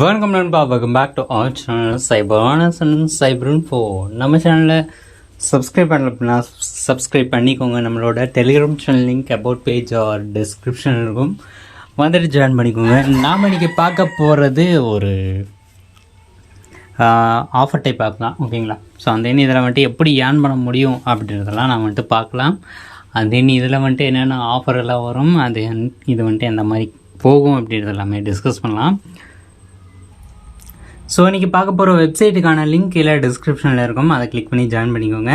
வணக்கம் நண்பா, welcome back to our channel Cyber four. நம்ம சேனலில் சப்ஸ்கிரைப் பண்ணல அப்படின்னா சப்ஸ்கிரைப் பண்ணிக்கோங்க. நம்மளோட Telegram channel link about page or description இருக்கும், வந்துட்டு ஜாயின் பண்ணிக்கோங்க. நாம் இன்றைக்கி பார்க்க போகிறது ஒரு ஆஃபர் டைப் ஆப் தான், ஓகேங்களா? ஸோ அந்த இதில் வந்துட்டு எப்படி ஏர்ன் பண்ண முடியும் அப்படின்றதெல்லாம் நான் வந்துட்டு பார்க்கலாம். இதில் வந்துட்டு என்னென்ன ஆஃபர் எல்லாம் வரும், இது வந்துட்டு எந்த மாதிரி போகும் அப்படின்றது எல்லாமே டிஸ்கஸ் பண்ணலாம். ஸோ இன்றைக்கி பார்க்க போகிற வெப்சைட்டுக்கான லிங்க் கீழே டிஸ்கிரிப்ஷனில் இருக்கும், அதை கிளிக் பண்ணி ஜாயின் பண்ணிக்கோங்க.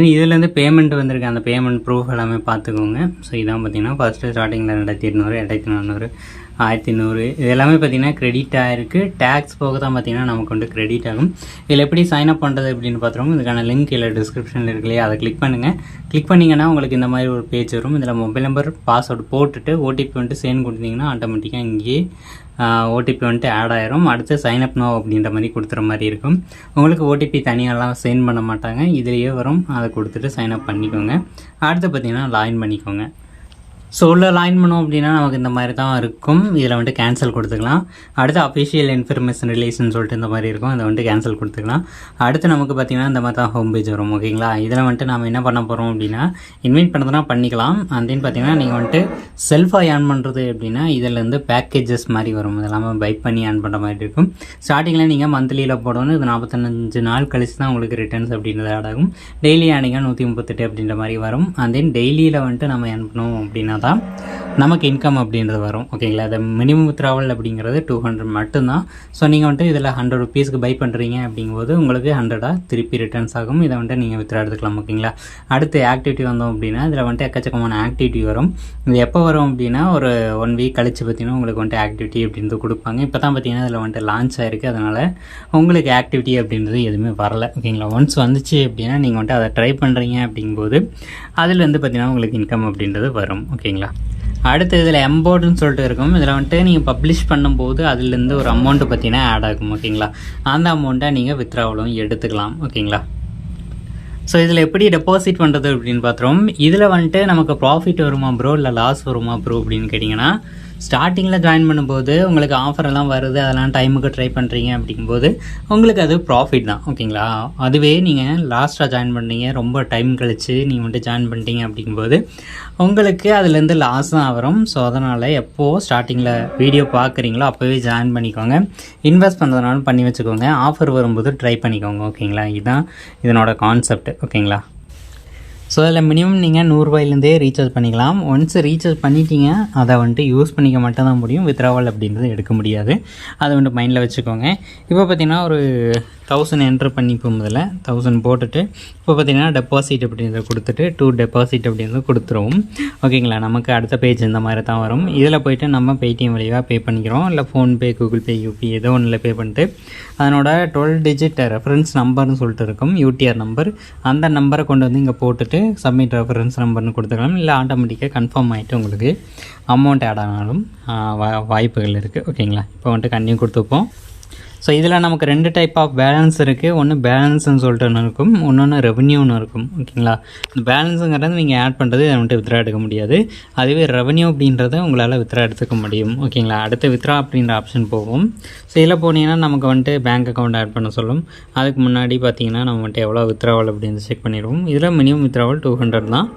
இதுலேருந்து பேமெண்ட் வந்திருக்கு, அந்த பேமெண்ட் ப்ரூஃப் எல்லாமே பார்த்துக்கோங்க. ஸோ இதான் பார்த்தீங்கன்னா ஃபஸ்ட்டு ஸ்டார்டிங்கில் 2200, 2400, 1100 இது எல்லாமே பார்த்திங்கன்னா கிரெடிட் ஆகிருக்கு. டேக்ஸ் போக தான் பார்த்திங்கன்னா நமக்கு வந்து கிரெடிட் ஆகும். இதில் எப்படி சைன் அப் பண்ணுறது அப்படின்னு பார்த்துருவோம். இதுக்கான லிங்க் கீழே டிஸ்கிரிப்ஷனில் இருக்கு இல்லையா, அதை கிளிக் பண்ணுங்கள். கிளிக் பண்ணிங்கன்னா உங்களுக்கு இந்த மாதிரி ஒரு பேஜ் வரும். இதில் மொபைல் நம்பர் பாஸ்வேர்டு போட்டுட்டு ஓடிபி வந்துட்டு சென்ட் கொடுத்தீங்கன்னா ஆட்டோமேட்டிக்காக இங்கேயே ஓடிபி வந்துட்டு ஆட் ஆயிரும். அடுத்து சைன் அப் நோ அப்படின்ற மாதிரி கொடுத்துற மாதிரி இருக்கும். உங்களுக்கு ஓடிபி தனியாலாம் சென்ட் பண்ண மாட்டாங்க, இதுலேயே வரும். அதை கொடுத்துட்டு சைன் அப் பண்ணிக்கோங்க. அடுத்து பார்த்தீங்கன்னா லாகின் பண்ணிக்கோங்க. ஸோ உள்ள லாகின் பண்ணோம் அப்படின்னா நமக்கு இந்த மாதிரி தான் இருக்கும். இதில் வந்துட்டு கேன்சல் கொடுத்துக்கலாம். அடுத்து அஃபிஷியல் இன்ஃபர்மேஷன் ரிலேஷன் சொல்லிட்டு இந்த மாதிரி இருக்கும், அதை வந்துட்டு கேன்சல் கொடுத்துக்கலாம். அடுத்து நமக்கு பார்த்திங்கன்னா இந்த மாதிரி தான் ஹோம் பேஜ் வரும், ஓகேங்களா? இதில் வந்துட்டு நம்ம என்ன பண்ண போகிறோம் அப்படின்னா, இன்வைட் பண்ணுறதுனா பண்ணிக்கலாம். அப்படின்னு பார்த்தீங்கன்னா நீங்கள் வந்துட்டு செல்ஃபாக ஏர்ன் பண்ணுறது அப்படின்னா இதிலேருந்து பேக்கேஜஸ் மாதிரி வரும், இதெல்லாமே பை பண்ணி ஏர்ன் பண்ணுற மாதிரி இருக்கும். ஸ்டார்டிங்கில் நீங்கள் மந்த்லியில் போடணும். இது 45 நாள் கழிச்சு தான் உங்களுக்கு ரிட்டர்ன்ஸ் அப்படின்றது ஆட் ஆகும். டெய்லி ஏர்னிங்காக 138 அப்படின்ற மாதிரி வரும். டெய்லியில் வந்துட்டு நம்ம ஏர்ன் பண்ணுவோம் அப்படின்னா தான் நமக்கு இன்கம் அப்படின்றது வரும், ஓகேங்களா? அது மினிமம் வித்ராவல் அப்படிங்கிறது 200 மட்டும்தான். ஸோ நீங்கள் வந்துட்டு இதில் 100 ருபீஸ்க்கு பை பண்ணுறீங்க அப்படிங்கும்போது உங்களுக்கு 100 திருப்பி ரிட்டர்ன்ஸ் ஆகும். இதை வந்துட்டு நீங்கள் வித்ரா எடுத்துக்கலாம், ஓகேங்களா? அடுத்து ஆக்டிவிட்டி வந்தோம் அப்படின்னா இதில் வந்துட்டு எக்கச்சக்கமான ஆக்டிவிட்டி வரும். இது எப்போ வரும் அப்படின்னா ஒரு 1 வீக் கழிச்சு பார்த்தீங்கன்னா உங்களுக்கு வந்துட்டு ஆக்டிவிட்டி அப்படின்றது கொடுப்பாங்க. இப்போ தான் பார்த்தீங்கன்னா இதில் வந்துட்டு லான்ச் ஆகிருக்கு, அதனால் உங்களுக்கு ஆக்டிவிட்டி அப்படின்றது எதுவுமே வரல, ஓகேங்களா? ஒன்ஸ் வந்துச்சு அப்படின்னா நீங்கள் வந்துட்டு அதை ட்ரை பண்ணுறீங்க அப்படிங்கும்போது அதில் வந்து பார்த்தீங்கன்னா உங்களுக்கு இன்கம் அப்படின்றது வரும், ஓகேங்களா? அடுத்து இதில் எம்போர்டுன்னு சொல்லிட்டு இருக்கும். இதில் வந்துட்டு நீங்கள் பப்ளிஷ் பண்ணும்போது அதுலேருந்து ஒரு அமௌண்ட்டு பார்த்தீங்கன்னா ஆட் ஆகும், ஓகேங்களா? அந்த அமௌண்ட்டை நீங்கள் வித்ராவலும் எடுத்துக்கலாம், ஓகேங்களா? ஸோ இதில் எப்படி டெபாசிட் பண்ணுறது அப்படின்னு பார்த்துருவோம். இதில் வந்துட்டு நமக்கு ப்ராஃபிட் வருமா ப்ரோ இல்லை லாஸ் வருமா ப்ரோ அப்படின்னு கேட்டிங்கன்னா, ஸ்டார்டிங்கில் ஜாயின் பண்ணும்போது உங்களுக்கு ஆஃபர் எல்லாம் வருது, அதெல்லாம் டைமுக்கு ட்ரை பண்ணுறீங்க அப்படிங்கும்போது உங்களுக்கு அது ப்ராஃபிட் தான், ஓகேங்களா? அதுவே நீங்கள் லாஸ்ட்டாக ஜாயின் பண்ணீங்க, ரொம்ப டைம் கழித்து நீங்கள் வந்துட்டு ஜாயின் பண்ணிட்டீங்க அப்படிங்கும்போது உங்களுக்கு அதுலேருந்து லாஸ் தான் வரும். ஸோ அதனால் எப்போது ஸ்டார்டிங்கில் வீடியோ பார்க்குறீங்களோ அப்போவே ஜாயின் பண்ணிக்கோங்க. இன்வெஸ்ட் பண்ணுறதுனாலும் பண்ணி வச்சுக்கோங்க. ஆஃபர் வரும்போது ட்ரை பண்ணிக்கோங்க, ஓகேங்களா? இதுதான் இதனோட கான்செப்ட், ஓகேங்களா? ஸோ அதில் மினிமம் நீங்கள் 100 ரூபாயிலேருந்தே ரீசார்ஜ் பண்ணிக்கலாம். ஒன்ஸ் ரீசார்ஜ் பண்ணிட்டீங்க அதை வந்துட்டு யூஸ் பண்ணிக்க மட்டும் தான் முடியும், வித்ராவல் அப்படின்றது எடுக்க முடியாது. அதை வந்துட்டு மைண்டில் வச்சுக்கோங்க. இப்போ பார்த்திங்கன்னா ஒரு 1000 என்ட்ரு பண்ணிப்போம். முதல்ல 1000 போட்டுட்டு இப்போ பார்த்திங்கன்னா டெபாசிட் அப்படின்றத கொடுத்துட்டு 2 டெபாசிட் அப்படின்றத கொடுத்துருவோம், ஓகேங்களா? நமக்கு அடுத்த பேஜ் இந்த மாதிரி தான் வரும். இதில் போய்ட்டு நம்ம பேடிஎம் வழியாக பே பண்ணிக்கிறோம், இல்லை ஃபோன்பே, கூகுள் பே, யூபி ஏதோ ஒன்றில் பே பண்ணிட்டு அதனோட 12 டிஜிட் ரெஃபரன்ஸ் நம்பர்னு சொல்லிட்டு இருக்கும், யூடிஆர் நம்பர். அந்த நம்பரை கொண்டு வந்து இங்கே போட்டுட்டு சப்மிட் ரெஃபரன்ஸ் நம்பர்னு கொடுத்துக்கலாம். இல்லை ஆட்டோமேட்டிக்காக கன்ஃபார்ம் ஆகிட்டு உங்களுக்கு அமௌண்ட் ஆட் ஆனாலும் வாய்ப்புகள் இருக்குது, ஓகேங்களா? இப்போ வந்துட்டு கண்டினியூ கொடுத்துப்போம். ஸோ இதில் நமக்கு 2 டைப் ஆஃப் பேலன்ஸ் இருக்குது. ஒன்று பேலன்ஸ்ன்னு சொல்லிட்டு ஒன்று இருக்கும், இன்னொன்று ரெவன்யூன்னு இருக்கும், ஓகேங்களா? இந்த பேலன்ஸுங்கிறது நீங்கள் ஆட் பண்ணுறது அதை வந்துட்டு வித்ரா எடுக்க முடியாது. அதுவே ரெவன்யூ அப்படின்றத உங்களால் வித்ரா எடுத்துக்க முடியும், ஓகேங்களா? அடுத்து வித்ரா அப்படின்ற ஆப்ஷன் போகும். ஸோ இதில் போனீங்கன்னா நமக்கு வந்துட்டு பேங்க் அக்கௌண்ட் ஆட் பண்ண சொல்லும். அதுக்கு முன்னாடி பார்த்தீங்கன்னா நம்ம வந்துட்டு எவ்வளோ வித்ராவல் அப்படின்னு செக் பண்ணிடுவோம். இதில் மினிமம் வித்ராவல் 200 தான்.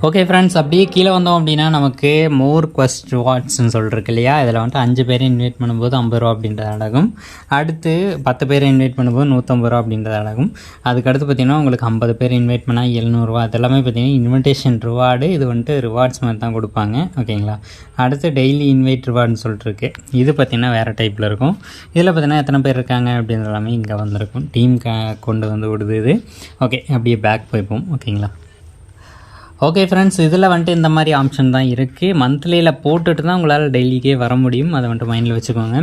ஓகே ஃப்ரெண்ட்ஸ், அப்படியே கீழே வந்தோம் அப்படின்னா நமக்கு மோர் குவஸ்ட் ரிவார்ட்ஸ்ன்னு சொல்லிருக்கு இல்லையா? இதில் வந்துட்டு 5 பேரை இன்வைட் பண்ணும்போது 50 ரூபா அப்படின்றது அடகும். அடுத்து 10 பேரை இன்வைட் பண்ணும்போது 150 ரூபா அப்படின்றது அடகும். அதுக்கடுத்து பார்த்திங்கன்னா உங்களுக்கு 50 பேர் இன்வைட் பண்ணால் 700 ரூபா. அதெல்லாமே பார்த்திங்கன்னா இன்விடேஷன் ரிவார்டு. இது வந்துட்டு ரிவார்ட்ஸ் மாதிரி தான் கொடுப்பாங்க, ஓகேங்களா? அடுத்து டெய்லி இன்வைட் ரிவார்டுன்னு சொல்லிட்டு இருக்கு. இது பார்த்திங்கன்னா வேறு டைப்பில் இருக்கும். இதில் பார்த்திங்கன்னா எத்தனை பேர் இருக்காங்க அப்படின்றது எல்லாமே இங்கே வந்திருக்கும். டீம் கொண்டு வந்து விடுது இது. ஓகே, அப்படியே பேக் போய்ப்போம், ஓகேங்களா? ஓகே ஃப்ரெண்ட்ஸ், இதில் வந்துட்டு இந்த மாதிரி ஆப்ஷன் தான் இருக்குது. மந்த்லியில் போட்டுட்டு தான் உங்களால் டெய்லிக்கே வர முடியும், அதை வந்துட்டு மைண்டில் வச்சுக்கோங்க.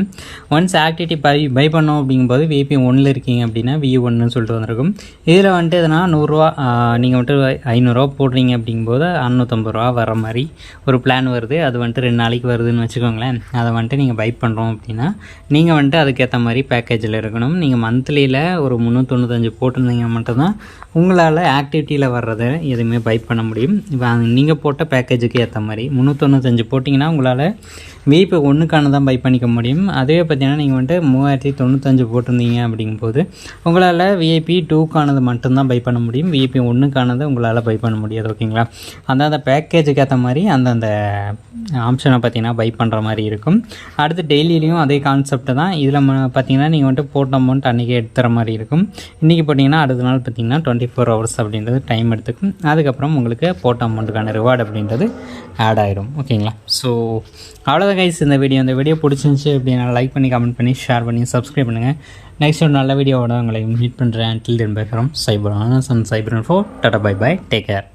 ஒன்ஸ் ஆக்டிவிட்டி பை பண்ணோம் அப்படிங்கும்போது விபி 1 இருக்கீங்க அப்படின்னா V1ன்னு சொல்லிட்டு வந்திருக்கும். இதில் வந்துட்டு எதுனா 100 ரூபா நீங்கள் வந்துட்டு 500 ரூபா போடுறீங்க அப்படிங்கும்போது 650 ரூபா வர மாதிரி ஒரு பிளான் வருது. அது வந்துட்டு 2 நாளைக்கு வருதுன்னு வச்சுக்கோங்களேன். அதை வந்துட்டு நீங்கள் பை பண்ணுறோம் அப்படின்னா நீங்கள் வந்துட்டு அதுக்கேற்ற மாதிரி பேக்கேஜில் இருக்கணும். நீங்கள் மந்த்லியில் ஒரு 395 போட்டிருந்தீங்க மட்டும்தான் உங்களால் ஆக்டிவிட்டியில் வர்றதை எதுவுமே பை பண்ண முடியும். முடியும். இப்போ நீங்கள் போட்ட பேக்கேஜுக்கு ஏற்ற மாதிரி 395 போட்டிங்கன்னா உங்களால் விஐபி 1க்கான தான் பை பண்ணிக்க முடியும். அதுவே பார்த்தீங்கன்னா நீங்கள் வந்துட்டு 3095 போட்டிருந்தீங்க அப்படிங்கும்போது உங்களால் விஐபி 2க்கானது மட்டும்தான் பை பண்ண முடியும். விஐபி 1க்கானது உங்களால் பை பண்ண முடியாது. ஓகேங்களா? அந்த பேக்கேஜுக்கு ஏற்ற மாதிரி அந்த ஆப்ஷனை பார்த்தீங்கன்னா பை பண்ணுற மாதிரி இருக்கும். அடுத்து டெய்லியிலையும் அதே கான்செப்ட் தான். இதில் பார்த்தீங்கன்னா நீங்கள் வந்துட்டு போட்ட அமௌண்ட் அன்றைக்கி எடுத்துகிற மாதிரி இருக்கும். இன்றைக்கி போட்டிங்கன்னா அடுத்த நாள் பார்த்தீங்கன்னா 24 ஹவர்ஸ் அப்படின்றது டைம் எடுத்துக்கும். அதுக்கப்புறம் உங்களுக்கு போட்ட அமௌண்ட்டுக்கான ரிவார்டு அப்படின்றது ஆட் ஆகிடும். ஓகேங்களா? ஸோ அவ்வளோதான் கைஸ் இந்த வீடியோ பிடிச்சிருந்துச்சி அப்படின்னா லைக் பண்ணி கமெண்ட் பண்ணி ஷேர் பண்ணி சப்ஸ்கிரைப் பண்ணுங்கள். நெக்ஸ்ட் ஒரு நல்ல வீடியோவோட உங்களை மீட் பண்ணுறேன். Till then bye from Cyber Anas and Cyber Info. Tata bye bye, take care.